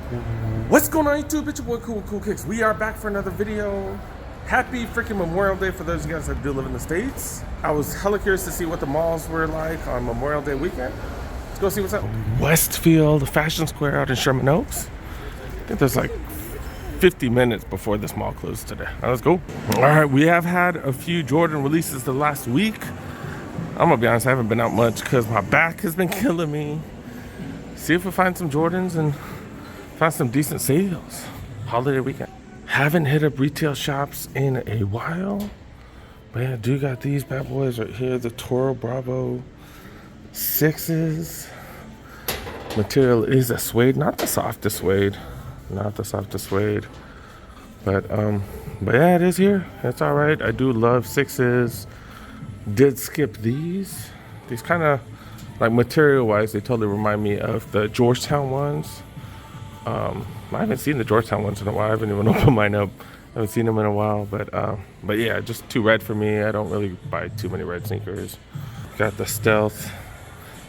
What's going on YouTube? It's your boy Cool Kicks. We are back for another video. Happy freaking Memorial Day for those of you guys that do live in the States. I was hella curious to see what the malls were like on Memorial Day weekend. Let's go see what's up. Westfield Fashion Square out in Sherman Oaks. I think there's like 50 minutes before this mall closed today. Now let's go. All right, we have had a few Jordan releases the last week. I'm gonna be honest, I haven't been out much because my back has been killing me. See if we find some Jordans and find some decent sales. Holiday weekend. Haven't hit up retail shops in a while. But yeah, I do got these bad boys right here. The Toro Bravo 6s. Material is a suede, not the softest suede. Not the softest suede. But yeah, it is here. It's all right. I do love 6s. Did skip these. These kind of, like material-wise, they totally remind me of the Georgetown ones. I haven't seen the Georgetown ones in a while. I haven't even opened mine up. I haven't seen them in a while, but yeah, just too red for me. I don't really buy too many red sneakers. Got the Stealth,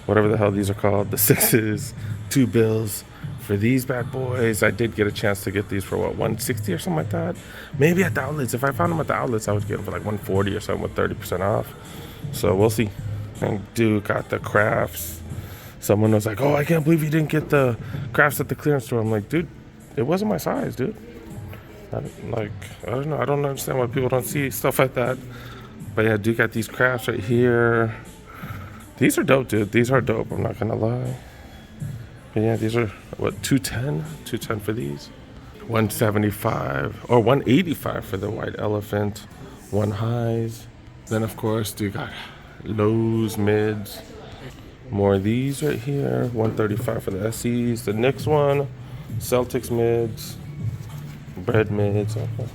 whatever the hell these are called, the 6s, 2 bills for these bad boys. I did get a chance to get these for what, 160 or something like that. Maybe at the outlets. If I found them at the outlets, I would get them for like 140 or something with 30% off. So we'll see. And dude got the Crafts. Someone was like, "Oh, I can't believe you didn't get the Crafts at the clearance store." I'm like, dude, it wasn't my size, dude. I don't know. I don't understand why people don't see stuff like that. But yeah, dude got these Crafts right here. These are dope, dude. These are dope. I'm not gonna lie. But yeah, these are what, 210? 210 for these. 175 or 185 for the white elephant. One highs. Then of course, dude got lows, mids. More of these right here. 135 for the SEs. The next one, Celtics mids, bread mids. Okay.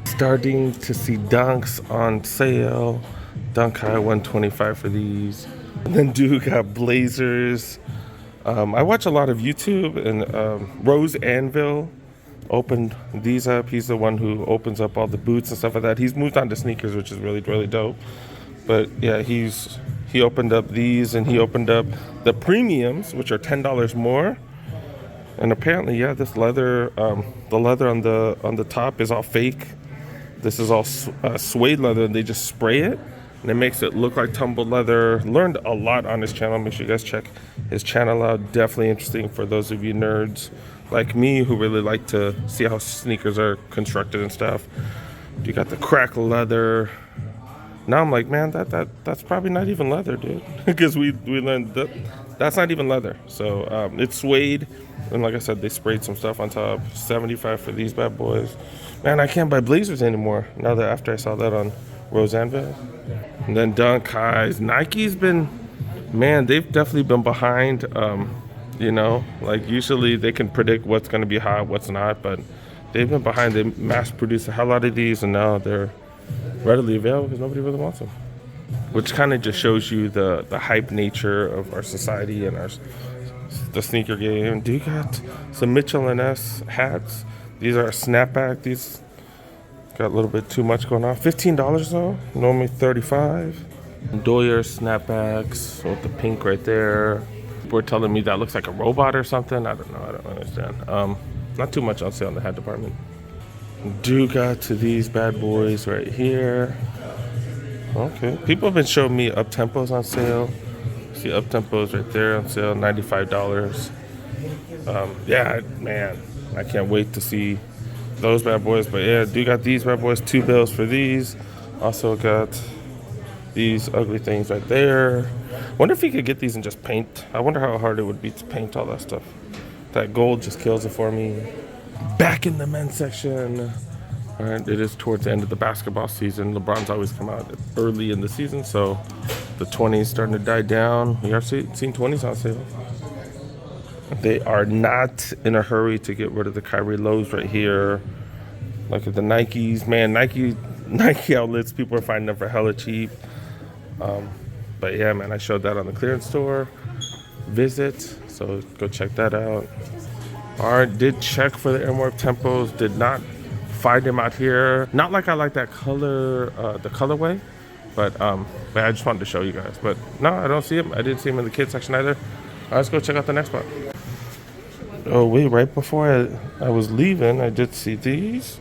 Starting to see dunks on sale. Dunk high 125 for these. And then dude got Blazers. I watch a lot of YouTube, and Rose Anvil opened these up. He's the one who opens up all the boots and stuff like that. He's moved on to sneakers, which is really, really dope. But yeah, he opened up these, and he opened up the premiums, which are $10 more. And apparently, yeah, this leather, the leather on the top is all fake. This is all suede leather, and they just spray it, and it makes it look like tumbled leather. Learned a lot on his channel. Make sure you guys check his channel out. Definitely interesting for those of you nerds like me who really like to see how sneakers are constructed and stuff. You got the crack leather. Now I'm like, man, that's probably not even leather, dude. Because we learned that's not even leather. So it's suede, and like I said, they sprayed some stuff on top. 75 for these bad boys. Man, I can't buy Blazers anymore now that after I saw that on Rose Anvil. And then Dunk highs. Nike's been, man, they've definitely been behind. You know, like usually they can predict what's going to be hot, what's not, but they've been behind. They mass produce a hell out of these, and now they're readily available because nobody really wants them, which kind of just shows you the hype nature of our society and the sneaker game. Do you got some Mitchell & S hats? These are a snapback. These got a little bit too much going on. $15 though, normally $35. Doyer snapbacks with the pink right there. People are telling me that looks like a robot or something. I don't know. I don't understand. Not too much on sale in the hat department. Do got to these bad boys right here. Okay, people have been showing me up tempos on sale. See up tempos right there on sale, $95. Yeah, man, I can't wait to see those bad boys. But yeah, do got these bad boys, 2 bills for these. Also got these ugly things right there. Wonder if you could get these and just paint. I wonder how hard it would be to paint all that stuff. That gold just kills it for me. Back in the men's section. All right, it is towards the end of the basketball season. LeBron's always come out early in the season, so the 20s starting to die down. We are seeing 20s on sale. They are not in a hurry to get rid of the Kyrie lows right here. Look at the Nikes. Man, Nike outlets, people are finding them for hella cheap. But yeah, man, I showed that on the clearance store visit, so go check that out. All right, did check for the Airmore tempos. Did not find them out here. Not like I like that color, the colorway, but I just wanted to show you guys. But no, I don't see them. I didn't see them in the kids section either. Let's go check out the next spot. Oh wait, right before I was leaving, I did see these.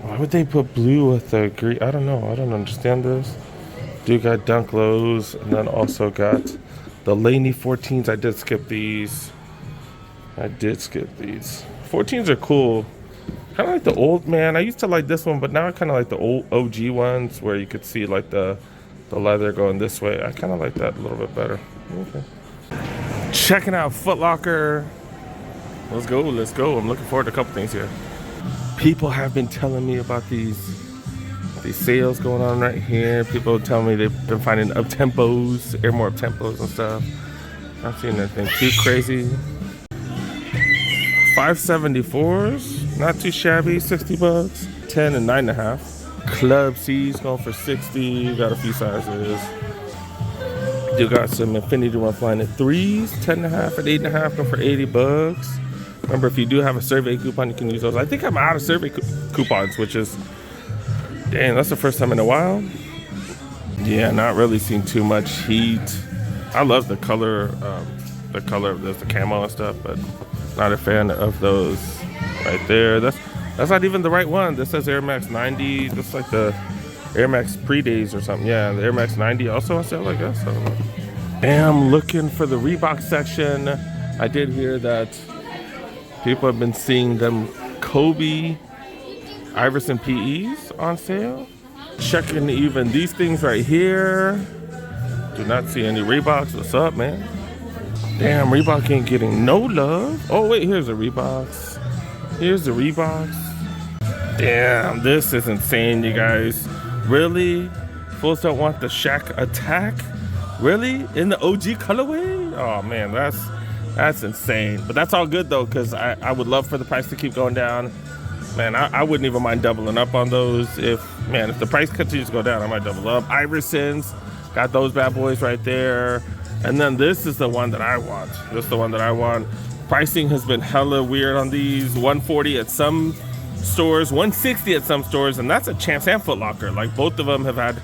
Why would they put blue with the green? I don't know. I don't understand this. Do got dunk lows, and then also got the Laney 14s. I did skip these. I did skip these. 14s are cool. Kind of like the old, man. I used to like this one, but now I kind of like the old OG ones where you could see like the leather going this way. I kind of like that a little bit better. Okay. Checking out Footlocker. Let's go. Let's go. I'm looking forward to a couple things here. People have been telling me about these sales going on right here. People tell me they've been finding up-tempos, more up-tempos and stuff. Not seeing anything too crazy. 574s, not too shabby, 60 bucks. 10 and 9.5. Club C's going for 60. Got a few sizes. You got some Infinity One flying at 3s, 10.5 and 8.5 going for 80 bucks. Remember, if you do have a survey coupon, you can use those. I think I'm out of survey coupons, which is, dang, that's the first time in a while. Yeah, not really seeing too much heat. I love the color of this, the camo and stuff, but not a fan of those right there. That's not even the right one. This says Air Max 90. That's like the Air Max pre-days or something. Yeah, the Air Max 90 also on sale, I guess. I don't know. I'm looking for the Reebok section. I did hear that people have been seeing them Kobe Iverson PEs on sale. Checking even these things right here. Do not see any Reeboks. What's up, man? Damn, Reebok ain't getting no love. Oh wait, here's the Reeboks. Here's the Reeboks. Damn, this is insane, you guys. Really? Fools don't want the Shaq Attack? Really? In the OG colorway? Oh man, that's insane. But that's all good though, because I would love for the price to keep going down. Man, I wouldn't even mind doubling up on those. If the price continues to go down, I might double up. Iversons, got those bad boys right there. And then this is the one that I want. This is the one that I want. Pricing has been hella weird on these. 140 at some stores, 160 at some stores, and that's a Champs and Footlocker. Like both of them have had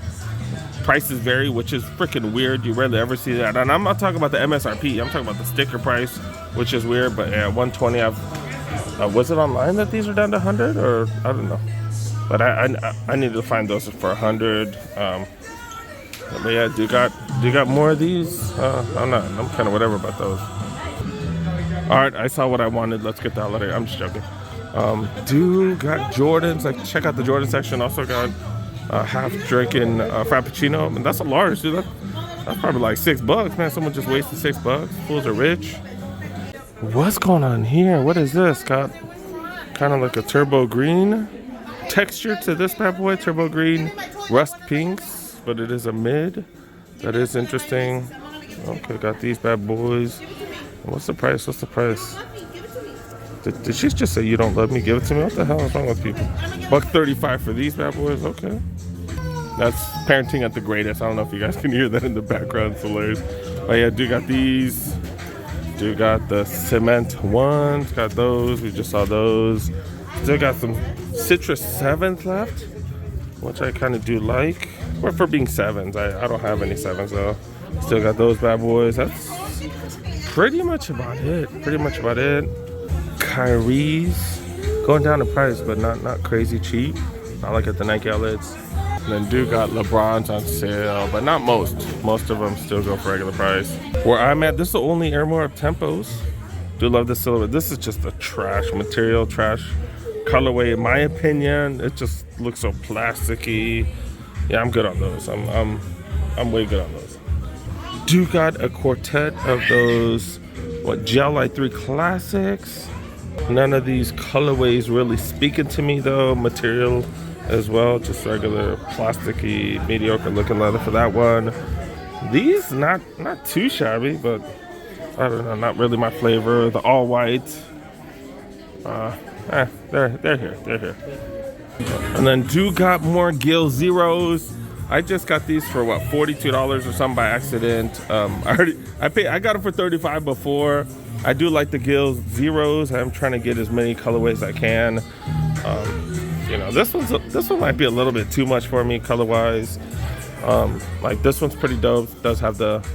prices vary, which is freaking weird. You rarely ever see that. And I'm not talking about the MSRP. I'm talking about the sticker price, which is weird. But yeah, 120. Was it online that these are down to 100, or I don't know. But I need to find those for 100. But yeah, do you got more of these? I'm kind of whatever about those. All right, I saw what I wanted. Let's get that later. I'm just joking. Do got Jordans. Like, check out the Jordan section. Also got half drinking Frappuccino, and that's a large, dude. That's probably like $6, man. Someone just wasted $6. Fools are rich. What's going on here? What is this? Got kind of like a turbo green texture to this bad boy. Turbo green, rust pinks, but it is a mid. That is interesting. Okay, got these bad boys. What's the price? What's the price? Did she just say you don't love me? Give it to me. What the hell is wrong with people? $135 for these bad boys. Okay. That's parenting at the greatest. I don't know if you guys can hear that in the background. It's hilarious. Oh yeah, do got these. Do got the cement ones. Got those. We just saw those. Still got some Citrus 7s left, which I kind of do like. Or for being 7s. I don't have any 7s though. Still got those bad boys. That's pretty much about it. Kyrie's going down in price, but not crazy cheap. Not like at the Nike outlets. And then do got LeBron's on sale, but not most. Most of them still go for regular price. Where I'm at, this is the only Air More Tempos. Do love the silhouette. This is just a trash material, trash colorway, in my opinion. It just looks so plasticky. Yeah, I'm good on those. I'm way good on those. Do got a quartet of those Gel Light 3 Classics. None of these colorways really speaking to me though. Material as well, just regular plasticky, mediocre looking leather for that one. These not too shabby, but I don't know, not really my flavor. The all white, they're here. And then do got more Gill Zeros. I just got these for what, $42 or something by accident. I got them for $35 before. I do like the Gill Zeros. I'm trying to get as many colorways as I can. You know, this one might be a little bit too much for me color wise. Like this one's pretty dope. It does have the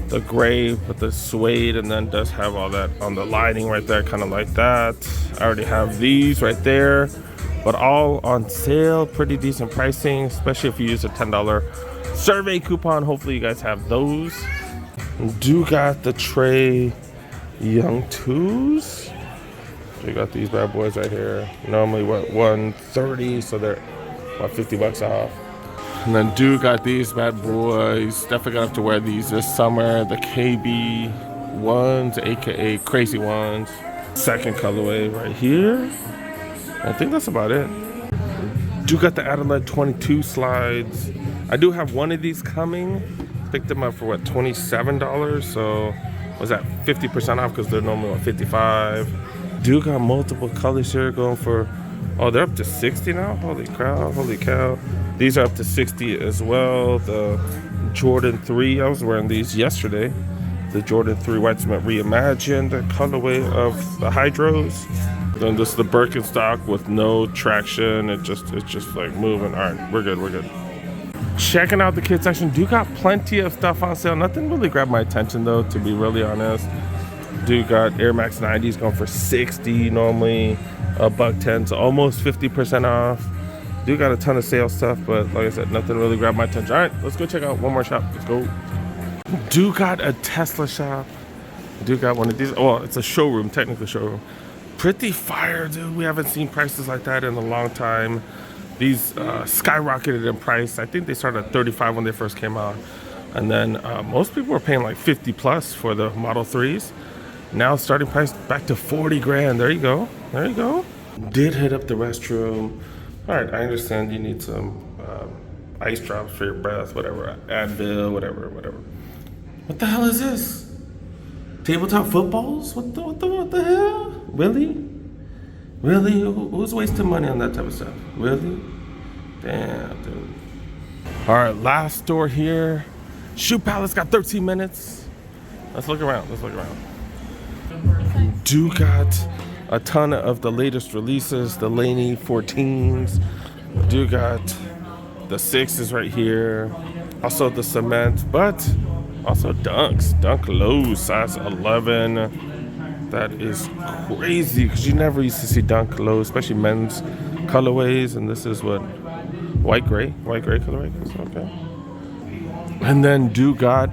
the gray with the suede, and then does have all that on the lining right there, kind of like that. I already have these right there, but all on sale, pretty decent pricing, especially if you use a $10 survey coupon. Hopefully you guys have those. Do got the Trey Young 2s. We got these bad boys right here. Normally what, $130, so they're about $50 off. And then do got these bad boys. Definitely gonna have to wear these this summer. The KB ones, aka crazy ones. Second colorway right here. I think that's about it. Do got the Adelaide 22 slides. I do have one of these coming. Picked them up for what, $27? So was that 50% off because they're normally what, $55? Do got multiple colors here going for, oh, they're up to 60 now? Holy cow, holy cow. These are up to 60 as well. The Jordan 3, I was wearing these yesterday. The Jordan 3 White Cement Reimagined, the colorway of the Hydros. Then this is the Birkenstock with no traction. It's just like moving. All right, we're good, we're good. Checking out the kids section. Do got plenty of stuff on sale. Nothing really grabbed my attention though, to be really honest. Do got Air Max 90s going for 60 normally, $110, so almost 50% off. Do got a ton of sale stuff, but like I said, nothing really grabbed my attention. All right, let's go check out one more shop. Let's go. Do got a Tesla shop. Do got one of these. Well, it's a showroom, technically showroom. Pretty fire, dude. We haven't seen prices like that in a long time. These skyrocketed in price. I think they started at 35 when they first came out, and then most people were paying like 50 plus for the Model 3s. Now starting price back to 40 grand. There you go. There you go. Did hit up the restroom. All right, I understand you need some ice drops for your breath, whatever, Advil, whatever. What the hell is this? Tabletop footballs? What the hell? Really? Really? Who's wasting money on that type of stuff? Really? Damn, dude. All right, last store here. Shoe Palace got 13 minutes. Let's look around. Do got a ton of the latest releases, the Laney 14s. Do got the 6s right here. Also the cement, but also Dunks. Dunk lows, size 11. That is crazy because you never used to see Dunk lows, especially men's colorways. And this is what, white gray colorway. Okay. And then do got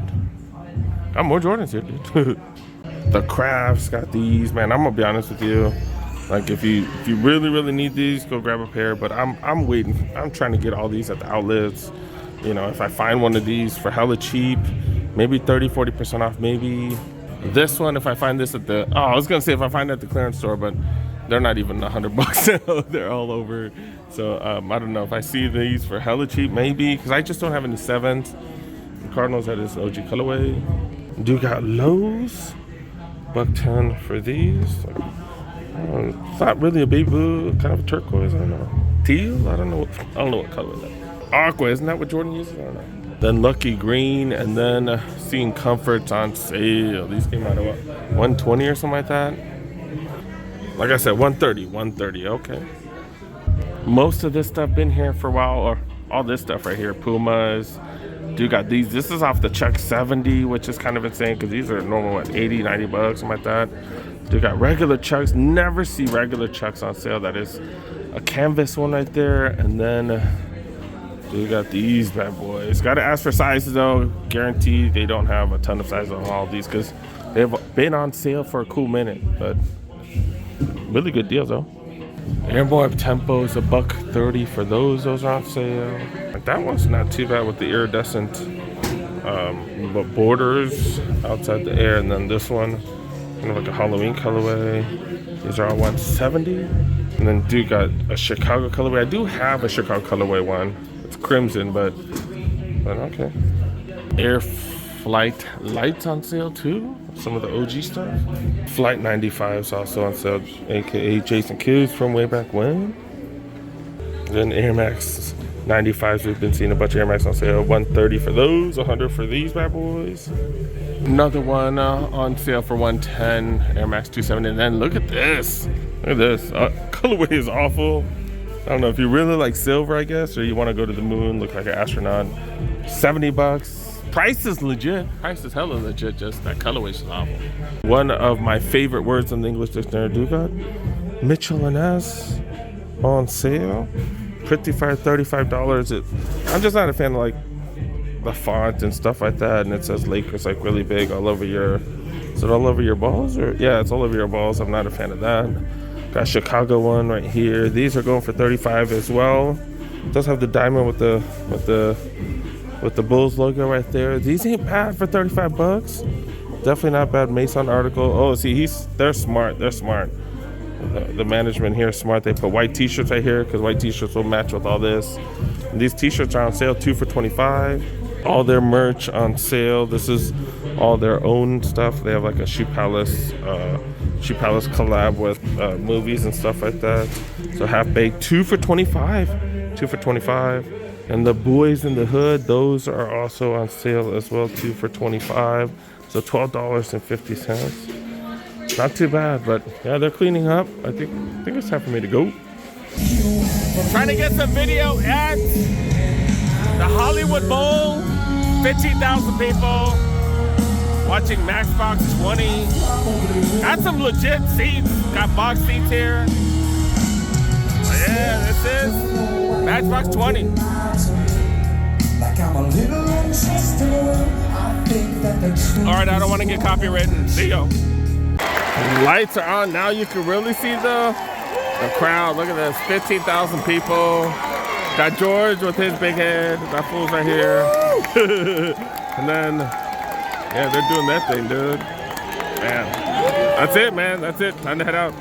more Jordans here, dude. The Crafts got these, man. I'm gonna be honest with you. Like if you really need these, go grab a pair. But I'm waiting. I'm trying to get all these at the outlets. You know, if I find one of these for hella cheap, maybe 30-40% off, maybe. This one, if I find this at the, I was gonna say if I find it at the clearance store, but they're not even $100. They're all over. So I don't know if I see these for hella cheap, maybe, because I just don't have any 7s. The Cardinals had this OG colorway. Do got lows, $110 for these. Like, it's not really a baby blue, kind of a turquoise. I don't know. Teal? I don't know what color is that. Aqua, isn't that what Jordan uses? I don't know. Then Lucky Green, and then seeing Comforts on sale. These came out of what, 120 or something like that. Like I said, 130, okay. Most of this stuff been here for a while, or all this stuff right here, Pumas. Do got these. This is off the Chuck 70, which is kind of insane because these are normal, what, 80, 90 bucks, something like that. Do got regular Chucks. Never see regular Chucks on sale. That is a canvas one right there. And then we got these bad boys. Gotta ask for sizes though. Guaranteed they don't have a ton of sizes on all of these because they've been on sale for a cool minute. But really good deals though. Airborne Tempo is $130 for those. Those are on sale. Like that one's not too bad with the iridescent but borders outside the air. And then this one, kind of like a Halloween colorway. These are all $170. And then do got a Chicago colorway. I do have a Chicago colorway one. It's crimson, but okay. Air Flight Lights on sale too. Some of the OG stuff. Flight 95s also on sale, aka Jason Kidd from way back when. Then Air Max 95s, we've been seeing a bunch of Air Max on sale. $130 for those, $100 for these bad boys. Another one on sale for $110, Air Max 270. And then look at this. Look at this. Colorway is awful. I don't know if you really like silver, I guess, or you want to go to the moon, look like an astronaut. $70. Price is legit. Price is hella legit. Just that colorway is awful. One of my favorite words in the English dictionary. Do got Mitchell and S on sale. Pretty fire, $35. I'm just not a fan of like the font and stuff like that. And it says Lakers like really big all over your. Is it all over your balls? Or yeah, it's all over your balls. I'm not a fan of that. Got Chicago one right here. These are going for $35 as well. It does have the diamond with the Bulls logo right there. These ain't bad for $35. Definitely not bad. Mason article. Oh, see, they're smart. They're smart. The management here is smart. They put white t-shirts right here because white t-shirts will match with all this. And these t-shirts are on sale, 2 for $25. All their merch on sale. This is all their own stuff. They have like a Shoe Palace collab with movies and stuff like that. So Half Baked, 2 for $25. 2 for $25. And the Boys in the Hood, those are also on sale as well, 2 for $25. So $12.50. Not too bad, but yeah, they're cleaning up. I think it's time for me to go. Trying to get some video at the Hollywood Bowl. 15,000 people watching Matchbox 20. Got some legit seats. Got box seats here. But yeah, this is Matchbox 20. Alright, I don't want to get copywritten. See you. Lights are on. Now you can really see the crowd. Look at this. 15,000 people. Got George with his big head. That fool's right here. And then, yeah, they're doing that thing, dude. Man. That's it, man. That's it. Time to head out.